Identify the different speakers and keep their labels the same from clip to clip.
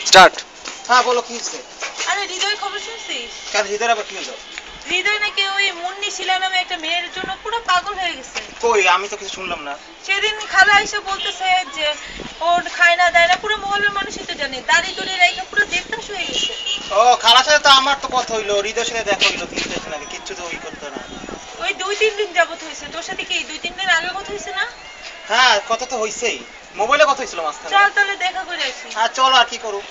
Speaker 1: Start.
Speaker 2: হ্যাঁ বলো কি হচ্ছে?
Speaker 3: আরে হৃদয় খবর শুনছিস?
Speaker 2: কার হৃদয় আবার কি হলো?
Speaker 3: হৃদয় নাকি ওই মুন্নি শিলা নামে একটা মেয়ের জন্য পুরো পাগল হয়ে গেছে।
Speaker 2: কই আমি তো কিছু শুনলাম না।
Speaker 3: সেদিন খালা এসে বলতেছে যে ওর খায় না দেয় না, পুরো মহল্লার মানুষই তো জানে, দাড়ি দুড়ি রেখে পুরো দেবদাস হয়ে গেছে।
Speaker 2: ও খালার সাথে তো আমার তো কথা হইলো, হৃদয়ের সাথে দেখা হইলো 3 দিন আগে, কিচ্ছু তো ওই করতো না।
Speaker 3: ওই 2-3 দিন যাবত হয়েছে। তোর সাথে কি 2-3 দিন আগে কথা হয়েছে না?
Speaker 2: হ্যাঁ কথা তো হইছেই, মোবাইলে কথা হইছিল মাঝখানে।
Speaker 3: চল তাহলে দেখা করে আসি।
Speaker 2: হ্যাঁ চলো, আর কি করু।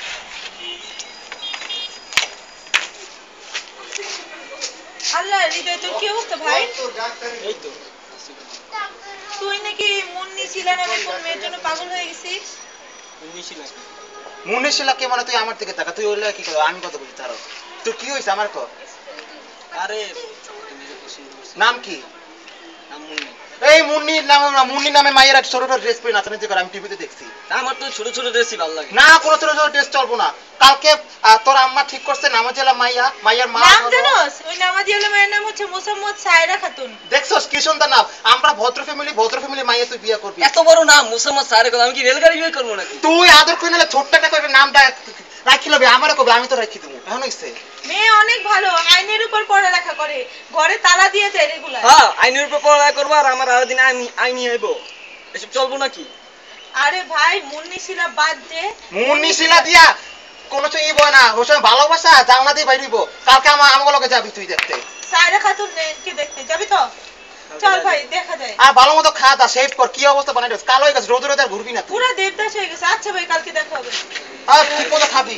Speaker 3: আল্লাহ, হৃদয় তোর কি অবস্থা ভাই?
Speaker 1: এই তো
Speaker 3: তুই নাকি মুন্নি শিলা নামে কোন মেয়ের জন্য পাগল হয়ে গেছিস?
Speaker 2: মুন্নি শিলাকে মানে তুই আমার দিকে তাকা, তুই ওই কি করো, আমি কত বুঝি তারও। তোর কি হইছে আমার কো?
Speaker 1: আরে
Speaker 2: নাম কি?
Speaker 1: নাম মুন্নি।
Speaker 2: এই মুন্নির নামে না, মুন্নি নামে মাইয়ের ছোট ছোট ড্রেস পরে নাচানাচি করে, আমি টিভিতে দেখছি।
Speaker 1: আমার তো ছোট ছোট ড্রেসই ভালো লাগে।
Speaker 2: না কোনো ছোট ছোট ড্রেস চলবো না। কালকে তোর আম্মা ঠিক করছে নামাজেলা মাইয়ার মা
Speaker 3: নাম জানোস? ওই নামাজি আলম মায়ের নাম হচ্ছে মোসাম্মদ সায়রা খাতুন।
Speaker 2: দেখছস কি সুন্দর নাম। আমরা ভদ্র ফ্যামিলি মাইয়া তুই বিয়ে করবি।
Speaker 1: এত বড় নাম মুসাম্মদ সারে কথা, আমি কি রেলগাড়ি বিয়ে করবো নাকি?
Speaker 2: তুই আদর করে নিলে ছোট্ট একটা করে নামটা রাখি লবি, আমারে কবি, আমি তো রাখি দেবো। এখন হইছে
Speaker 3: মেয়ে অনেক ভালো, আইনের উপর পড়ালেখা করে, ঘরে তালা দিয়ে যায় রেগুলার।
Speaker 1: হ্যাঁ, আইনের উপর পড়ালেখা করবো আর আমার আরো দিন আইনি হইব, এসব চলবো নাকি?
Speaker 3: আরে ভাই মুন্নি শিলা বাদ দে।
Speaker 2: মুন্নি শিলা দিয়া কোনো চই বয় না, ওর সঙ্গে ভালোবাসা জানলা দিয়ে বাইরিব। কালকে আমার লগে যাবি তুই দেখতে।
Speaker 3: সায়রা খাতুন কে দেখতে যাবি তো? চল ভাই দেখা যায়।
Speaker 2: আর ভালো মতো খাওয়া দাওয়া শেভ কর, কি অবস্থা বানাইছিস, কালো হয়ে গেছে, রোদে রোদে আর ঘুরবি না তুই।
Speaker 3: পুরা দেবদাস হয়ে গেছে। আচ্ছা ভাই কালকে দেখা হবে।
Speaker 2: আর তুই কত খাবি?